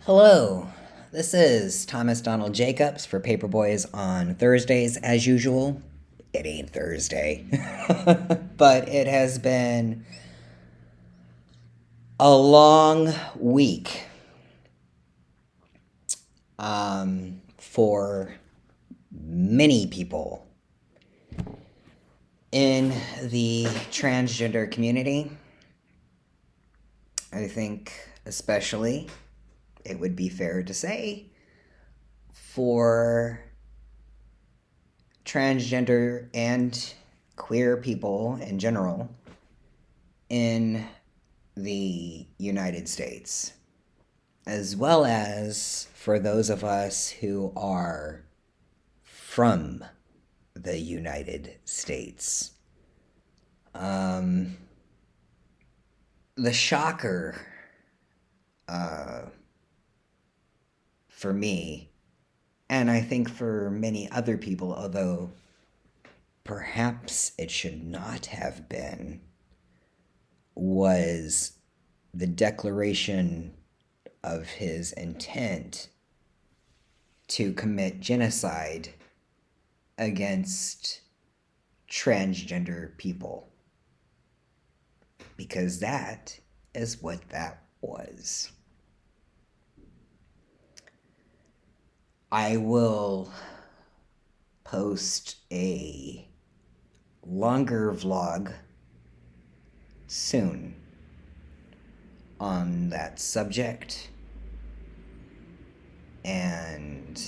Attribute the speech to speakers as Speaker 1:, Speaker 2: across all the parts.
Speaker 1: Hello, this is Thomas Donald Jacobs for Paperboys on Thursdays, as usual. It ain't Thursday, but it has been a long week for many people in the transgender community. I think, especially, it would be fair to say, for transgender and queer people in general in the United States, as well as for those of us who are from the United States. The shocker for me, and I think for many other people, although perhaps it should not have been, was the declaration of his intent to commit genocide against transgender people. Because that is what that was. I will post a longer vlog soon on that subject and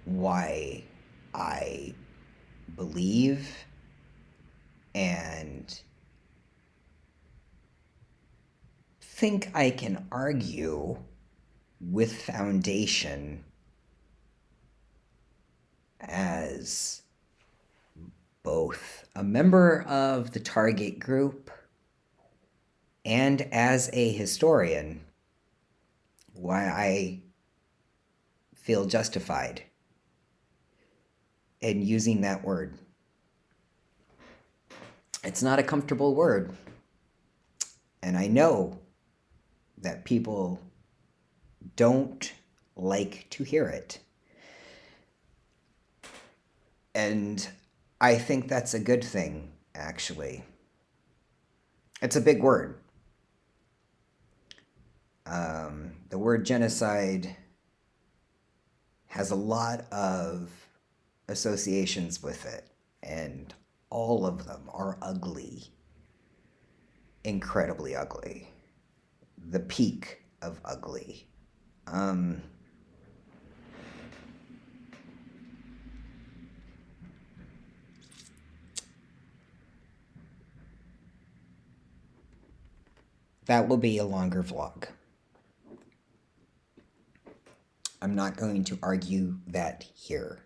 Speaker 1: why I believe and think I can argue with foundation as both a member of the target group and as a historian, why I feel justified in using that word. It's not a comfortable word, and I know that people don't like to hear it. And I think that's a good thing, actually. It's a big word. The word genocide has a lot of associations with it, and all of them are ugly, incredibly ugly, the peak of ugly. That will be a longer vlog. I'm not going to argue that here.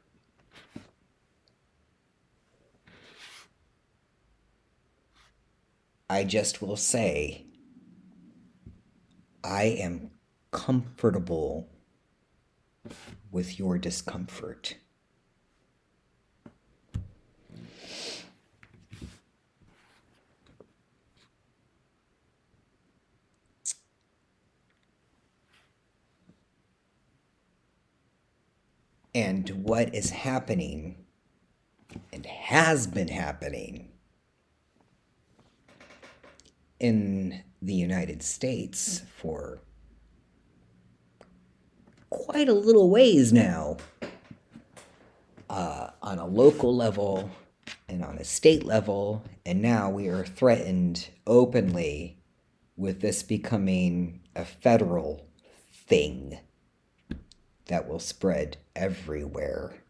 Speaker 1: I just will say I am comfortable with your discomfort. And what is happening and has been happening in the United States for quite a little ways now, on a local level and on a state level, and now we are threatened openly with this becoming a federal thing that will spread everywhere,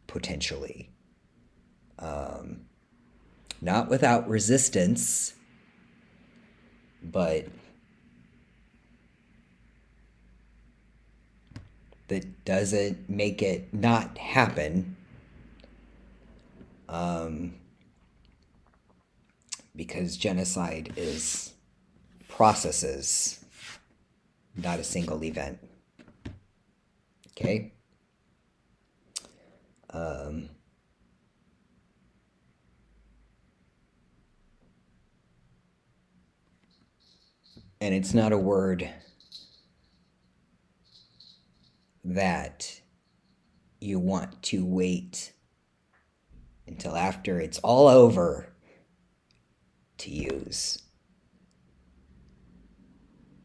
Speaker 1: potentially. Not without resistance, but that doesn't make it not happen. Because genocide is processes, not a single event. Okay? And it's not a word that you want to wait until after it's all over to use.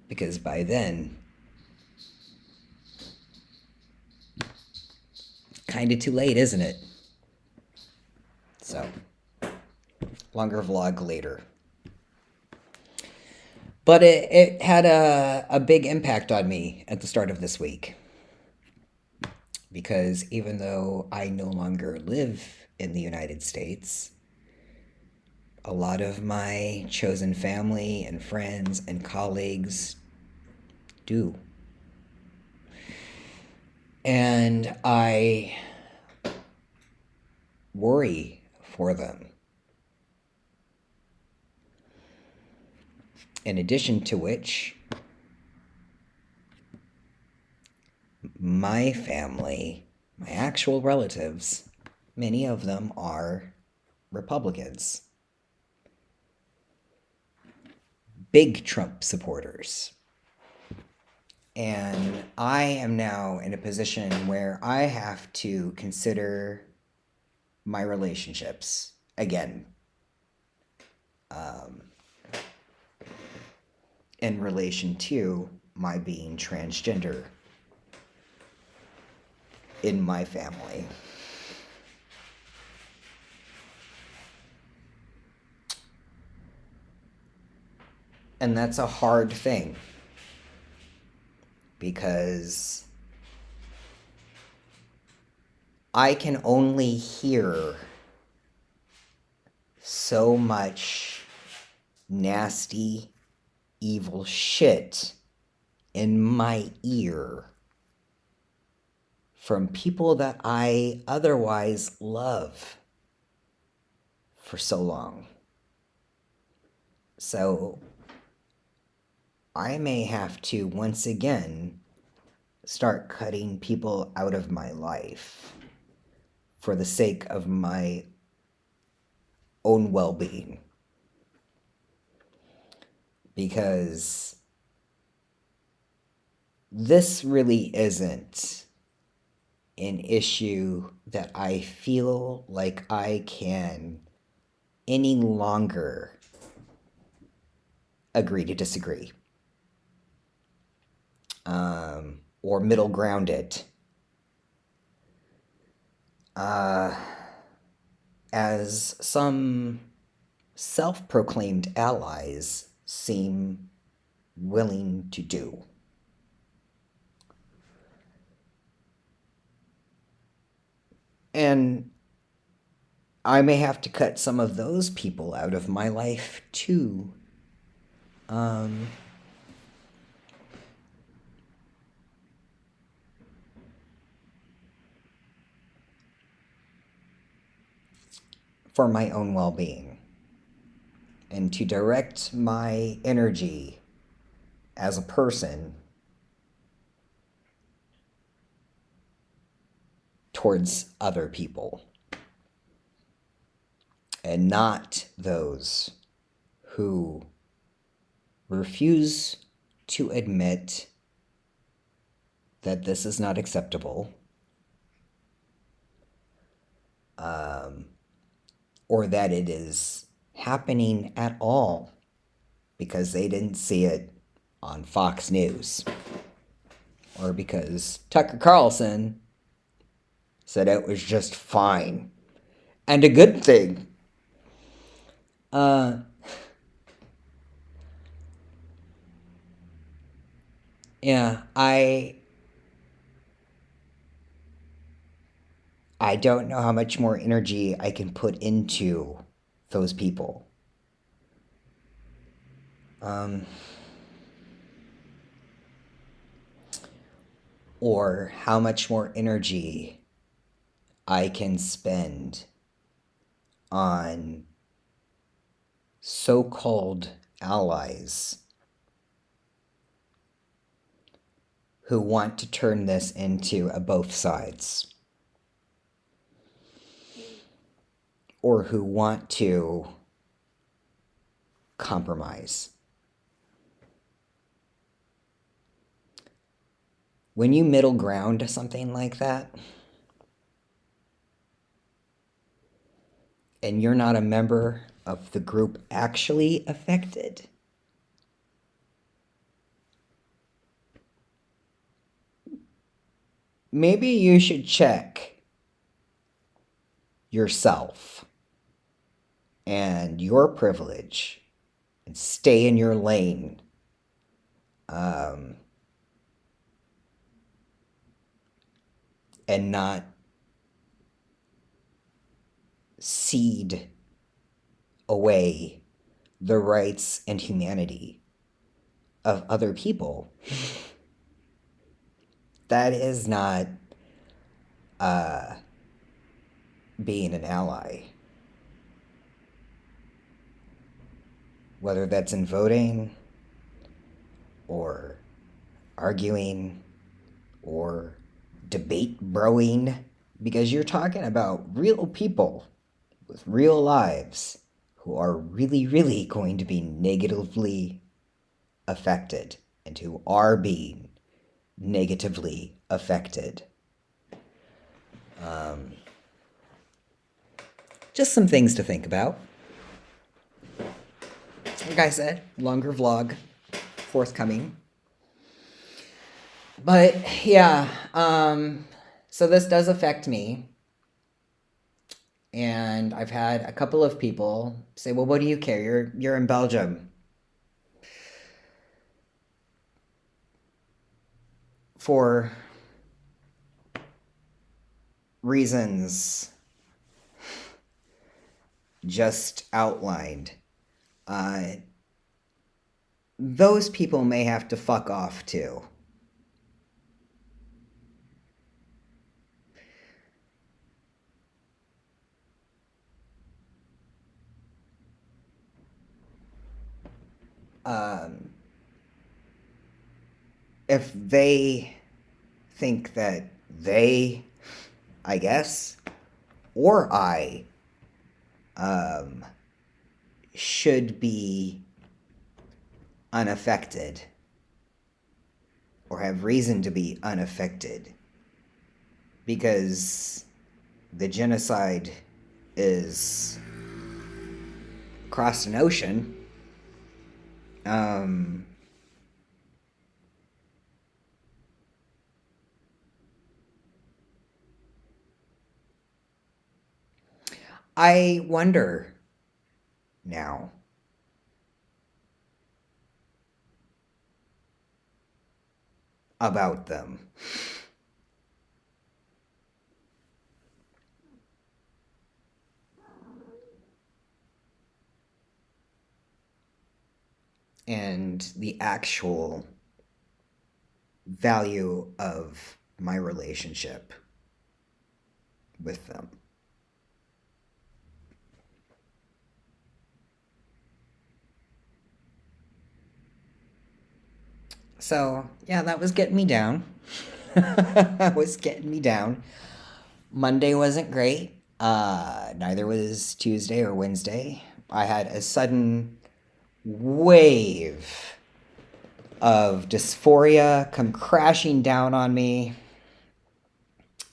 Speaker 1: Because by then, kind of too late, isn't it? So, longer vlog later. But it had a big impact on me at the start of this week. Because even though I no longer live in the United States, a lot of my chosen family and friends and colleagues do. And I worry for them. In addition to which, my family, my actual relatives, many of them are Republicans. Big Trump supporters. And I am now in a position where I have to consider my relationships again. In relation to my being transgender in my family. And that's a hard thing because I can only hear so much nasty, evil shit in my ear from people that I otherwise love for so long. So I may have to once again start cutting people out of my life for the sake of my own well-being. Because this really isn't an issue that I feel like I can any longer agree to disagree. Or middle ground it. As some self-proclaimed allies seem willing to do. And I may have to cut some of those people out of my life too. For my own well-being. And to direct my energy as a person towards other people. And not those who refuse to admit that this is not acceptable, or that it is happening at all because they didn't see it on Fox News, or because Tucker Carlson said it was just fine and a good thing. Yeah, I don't know how much more energy I can put into those people. Or how much more energy I can spend on so-called allies who want to turn this into a both sides. Or who want to compromise. when you middle ground something like that, and you're not a member of the group actually affected, maybe you should check yourself and your privilege and stay in your lane. And not cede away the rights and humanity of other people. That is not being an ally. Whether that's in voting or arguing or debate broing, because you're talking about real people with real lives who are really, really going to be negatively affected and who are being negatively affected. Just some things to think about. Like I said, longer vlog forthcoming. But yeah, so this does affect me. And I've had a couple of people say, well, what do you care? You're in Belgium. For reasons just outlined, those people may have to fuck off too. If they think that they, I guess, or I, should be unaffected or have reason to be unaffected because the genocide is across an ocean, I wonder now about them. And the actual value of my relationship with them. So, yeah, that was getting me down. That was getting me down. Monday wasn't great. Neither was Tuesday or Wednesday. I had a sudden wave of dysphoria come crashing down on me,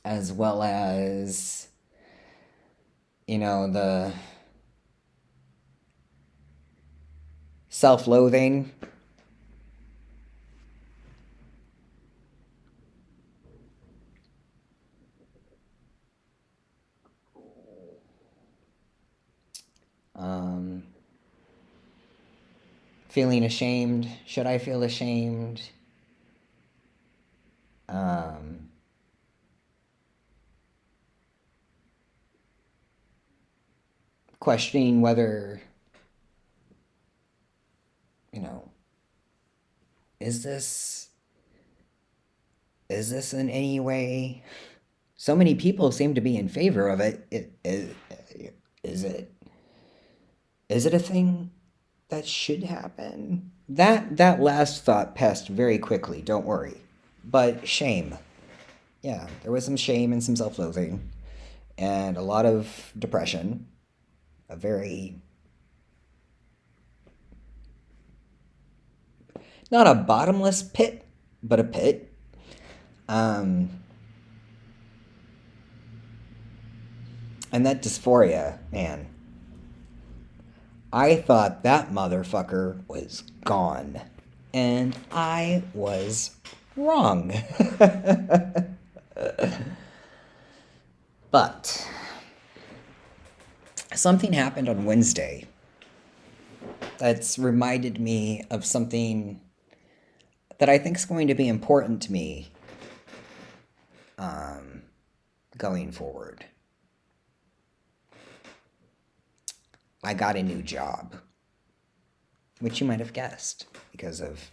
Speaker 1: as well as, the self-loathing. Feeling ashamed. Should I feel ashamed? Questioning whether, is this in any way? So many people seem to be in favor of it. Is it a thing that should happen? That last thought passed very quickly, don't worry. But shame. Yeah, there was some shame and some self-loathing and a lot of depression. A very, not a bottomless pit, but a pit. Um, and that dysphoria, man. I thought that motherfucker was gone. And I was wrong. But something happened on Wednesday that's reminded me of something that I think is going to be important to me going forward. I got a new job, which you might have guessed because of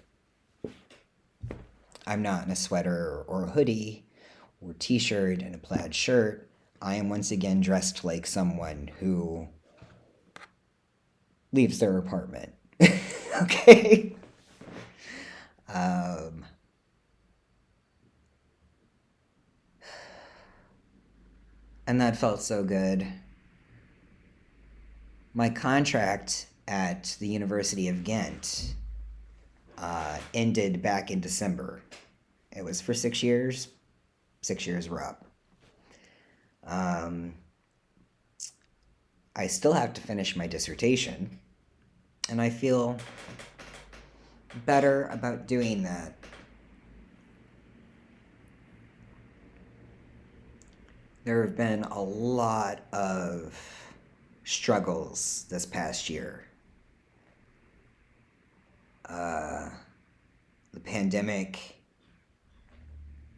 Speaker 1: I'm not in a sweater or a hoodie or t-shirt and a plaid shirt. I am once again dressed like someone who leaves their apartment. Okay? Um, and that felt so good. My contract at the University of Ghent ended back in December. It was for 6 years. 6 years were up. I still have to finish my dissertation, and I feel better about doing that. There have been a lot of struggles this past year. The pandemic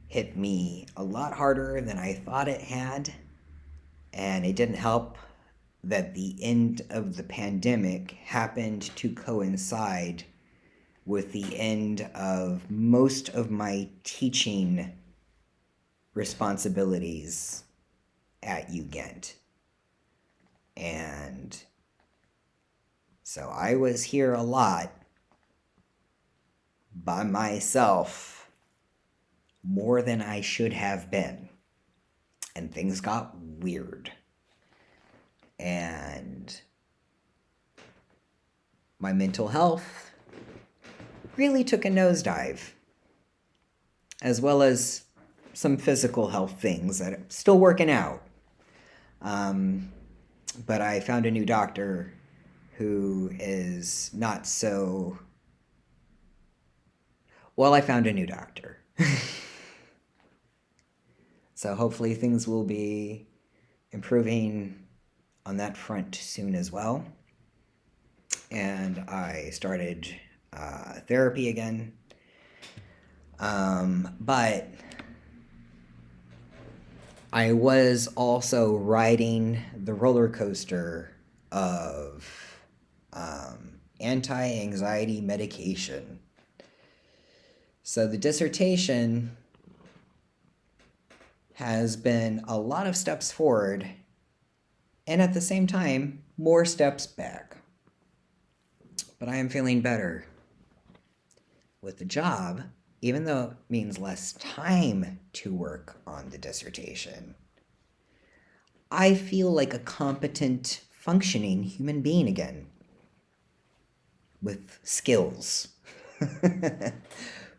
Speaker 1: hit me a lot harder than I thought it had, and it didn't help that the end of the pandemic happened to coincide with the end of most of my teaching responsibilities at UGent. And so I was here a lot by myself more than I should have been. And things got weird. And my mental health really took a nosedive, as well as some physical health things that I'm still working out. But I found a new doctor who is not so... Well, I found a new doctor. So hopefully things will be improving on that front soon as well. And I started therapy again. But I was also riding the roller coaster of anti-anxiety medication. So the dissertation has been a lot of steps forward, and at the same time, more steps back. But I am feeling better with the job, even though it means less time to work on the dissertation. I feel like a competent, functioning human being again, with skills,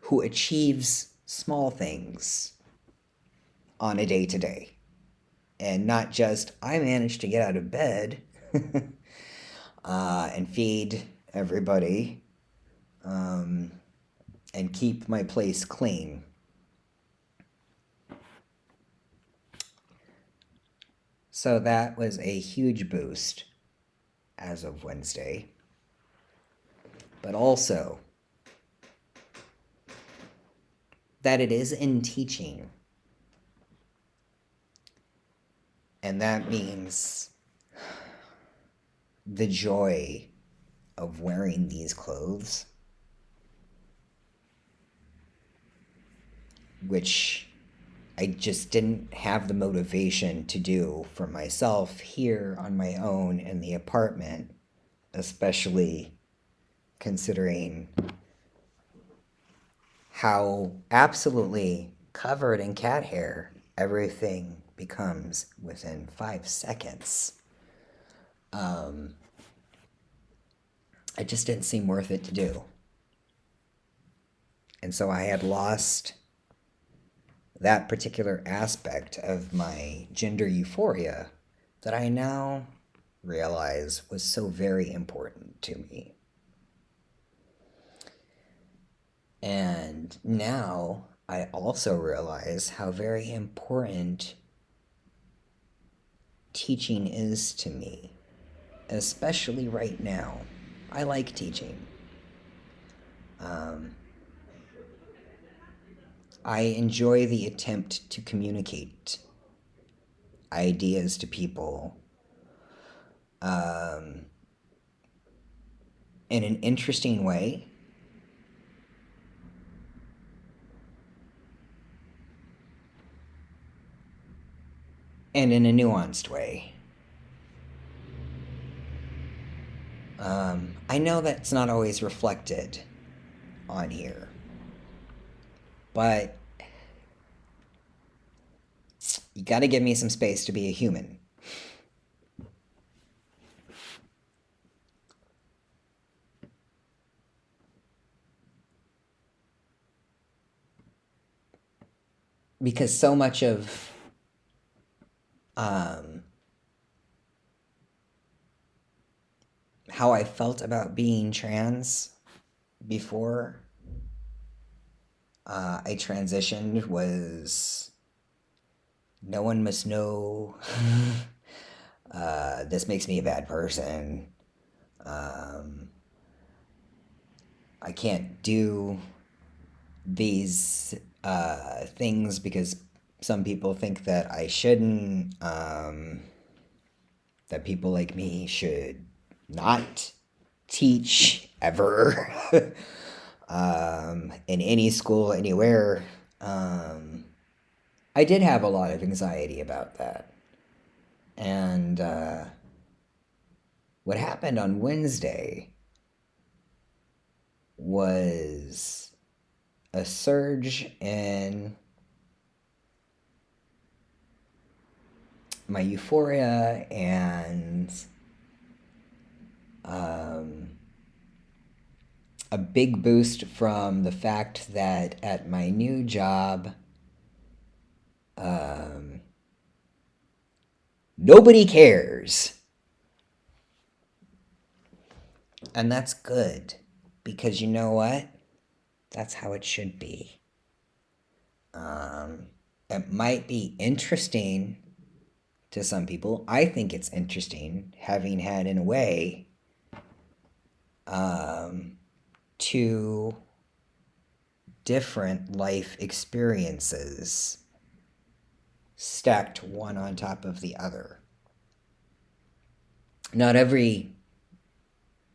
Speaker 1: who achieves small things on a day-to-day. And not just, I managed to get out of bed and feed everybody and keep my place clean. So that was a huge boost as of Wednesday. But also that it is in teaching. And that means the joy of wearing these clothes, which I just didn't have the motivation to do for myself here on my own in the apartment, especially considering how absolutely covered in cat hair everything becomes within 5 seconds. It just didn't seem worth it to do. And so I had lost that particular aspect of my gender euphoria that I now realize was so very important to me. And now I also realize how very important teaching is to me, especially right now. I like teaching. Um, I enjoy the attempt to communicate ideas to people um, in an interesting way. And in a nuanced way. I know that's not always reflected on here, but you gotta give me some space to be a human. Because so much of um, how I felt about being trans before I transitioned was no one must know. This makes me a bad person. Um, I can't do these things because some people think that I shouldn't, that people like me should not teach ever in any school, anywhere. I did have a lot of anxiety about that. And what happened on Wednesday was a surge in my euphoria and um, a big boost from the fact that at my new job, um, nobody cares. And that's good because you know what? That's how it should be. It might be interesting to some people. I think it's interesting, having had, in a way, two different life experiences stacked one on top of the other. Not every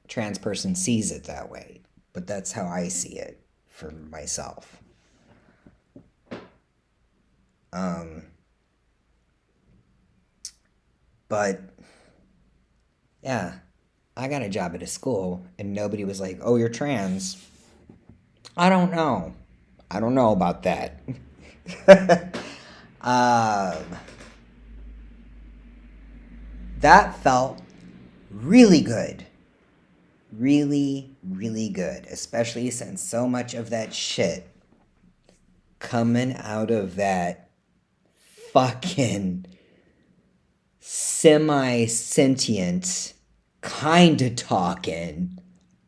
Speaker 1: trans person sees it that way, but that's how I see it for myself. But yeah, I got a job at a school and nobody was like, "Oh, you're trans." I don't know. I don't know about that. um, that felt really good. Really, really good. Especially since so much of that shit coming out of that fucking semi-sentient, kinda talking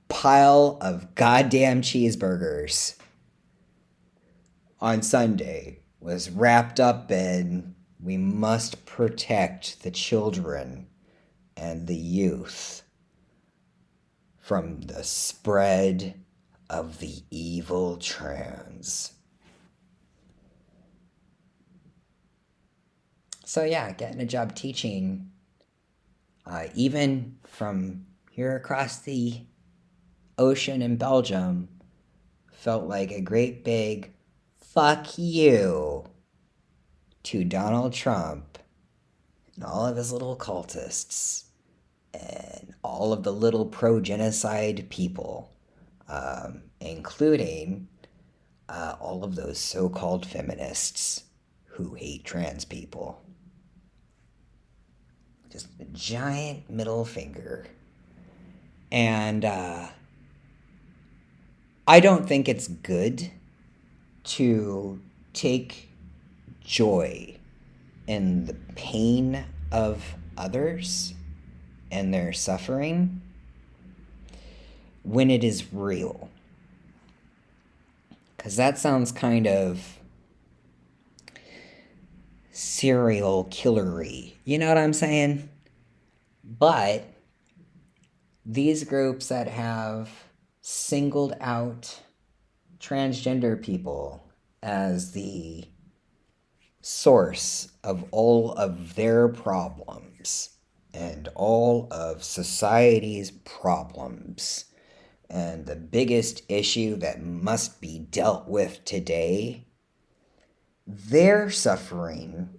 Speaker 1: pile of goddamn cheeseburgers on Sunday was wrapped up in we must protect the children and the youth from the spread of the evil trans. So yeah, getting a job teaching, even from here across the ocean in Belgium, felt like a great big fuck you to Donald Trump and all of his little cultists and all of the little pro-genocide people, including all of those so-called feminists who hate trans people. Just a giant middle finger. And I don't think it's good to take joy in the pain of others and their suffering when it is real. Because that sounds kind of serial killery. You know what I'm saying? But these groups that have singled out transgender people as the source of all of their problems and all of society's problems, and the biggest issue that must be dealt with today, their suffering,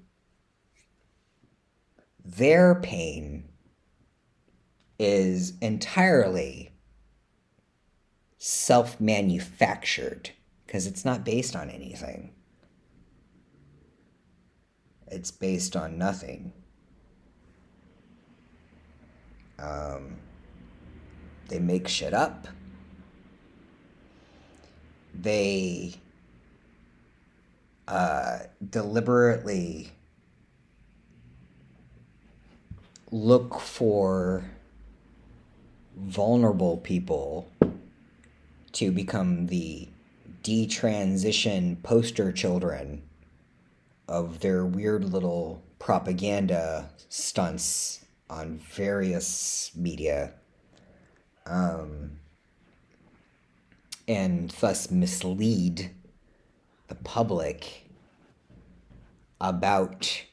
Speaker 1: their pain is entirely self-manufactured because it's not based on anything. It's based on nothing. They make shit up. They deliberately look for vulnerable people to become the detransition poster children of their weird little propaganda stunts on various media, and thus mislead the public about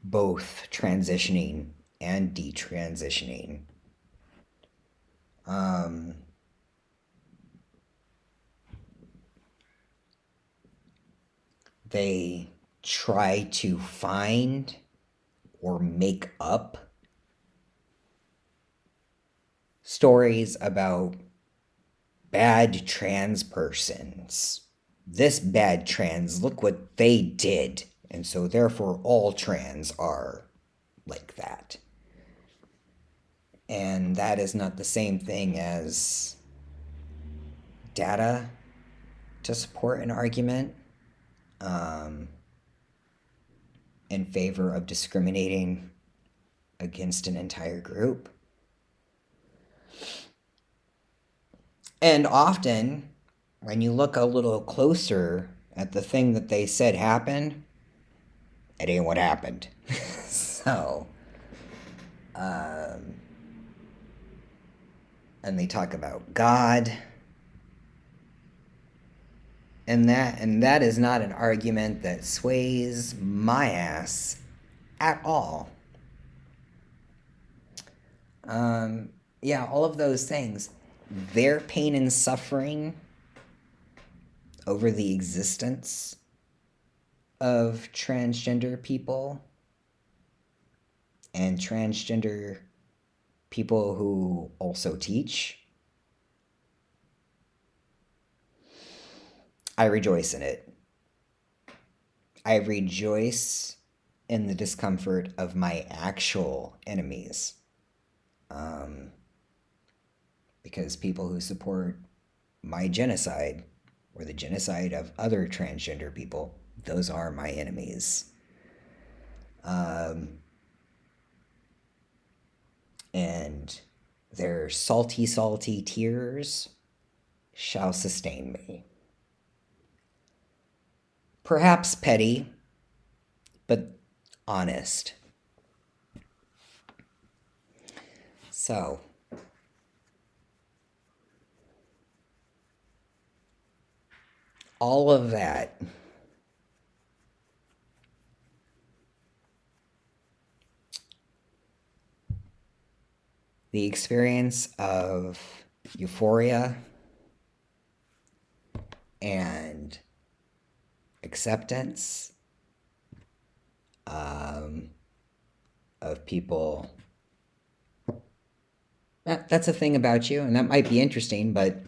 Speaker 1: both transitioning and detransitioning. They try to find or make up stories about bad trans persons. This bad trans, look what they did. And so therefore all trans are like that. And that is not the same thing as data to support an argument in favor of discriminating against an entire group. And often, when you look a little closer at the thing that they said happened, it ain't what happened. So, and they talk about God, and that is not an argument that sways my ass at all. Yeah, all of those things, their pain and suffering over the existence of transgender people and transgender people who also teach, I rejoice in it. I rejoice in the discomfort of my actual enemies. Because people who support my genocide or the genocide of other transgender people, those are my enemies. And their salty, salty tears shall sustain me. Perhaps petty, but honest. So, all of that the experience of euphoria and acceptance of people. That's a thing about you, and that might be interesting, but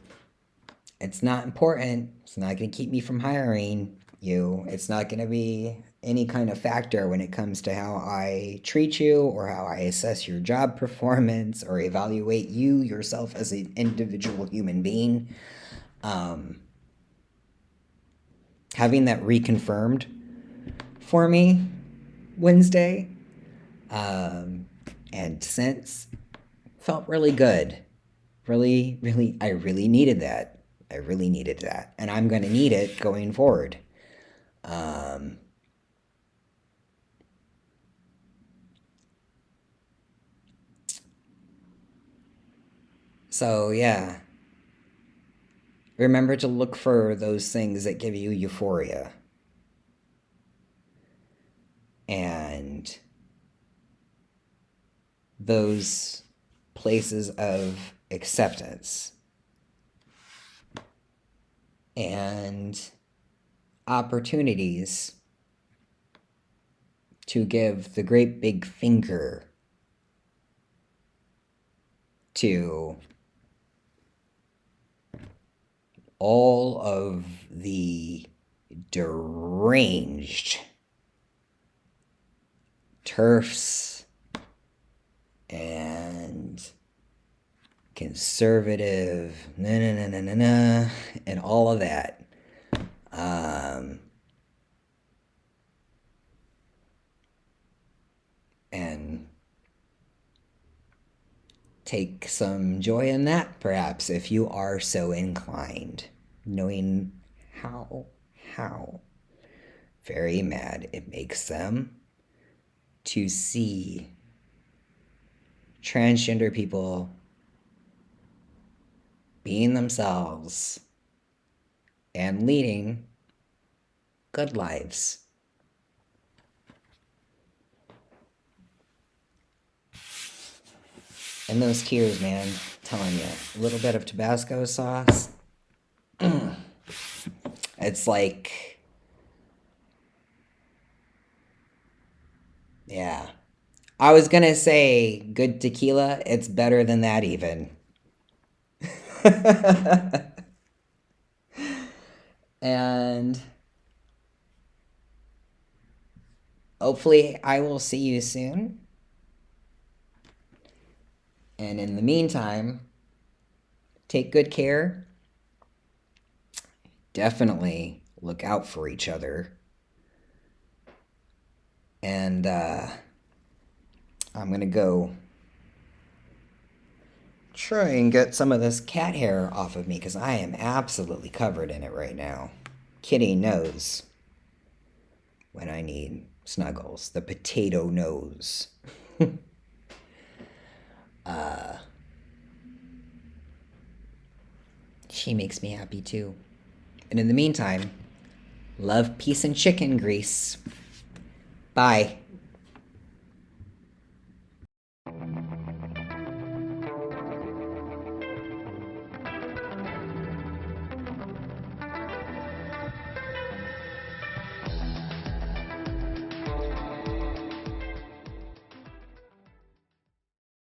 Speaker 1: it's not important. It's not going to keep me from hiring you. It's not going to be any kind of factor when it comes to how I treat you or how I assess your job performance or evaluate you yourself as an individual human being. Having that reconfirmed for me Wednesday. And since felt really good. Really, really, I really needed that. I really needed that. And I'm going to need it going forward. So, yeah. Remember to look for those things that give you euphoria. And those places of acceptance. And opportunities to give the great big finger to all of the deranged TERFs and conservative and all of that. And take some joy in that, perhaps, if you are so inclined, knowing how very mad it makes them to see transgender people being themselves and leading good lives. And those tears, man, I'm telling you, a little bit of Tabasco sauce. It's like, yeah. I was gonna say good tequila. It's better than that, even. And hopefully, I will see you soon. And in the meantime, take good care. Definitely look out for each other. And I'm going to go try and get some of this cat hair off of me because I am absolutely covered in it right now. Kitty knows when I need snuggles. The potato knows. She makes me happy too. And in the meantime, love, peace, and chicken grease. Bye.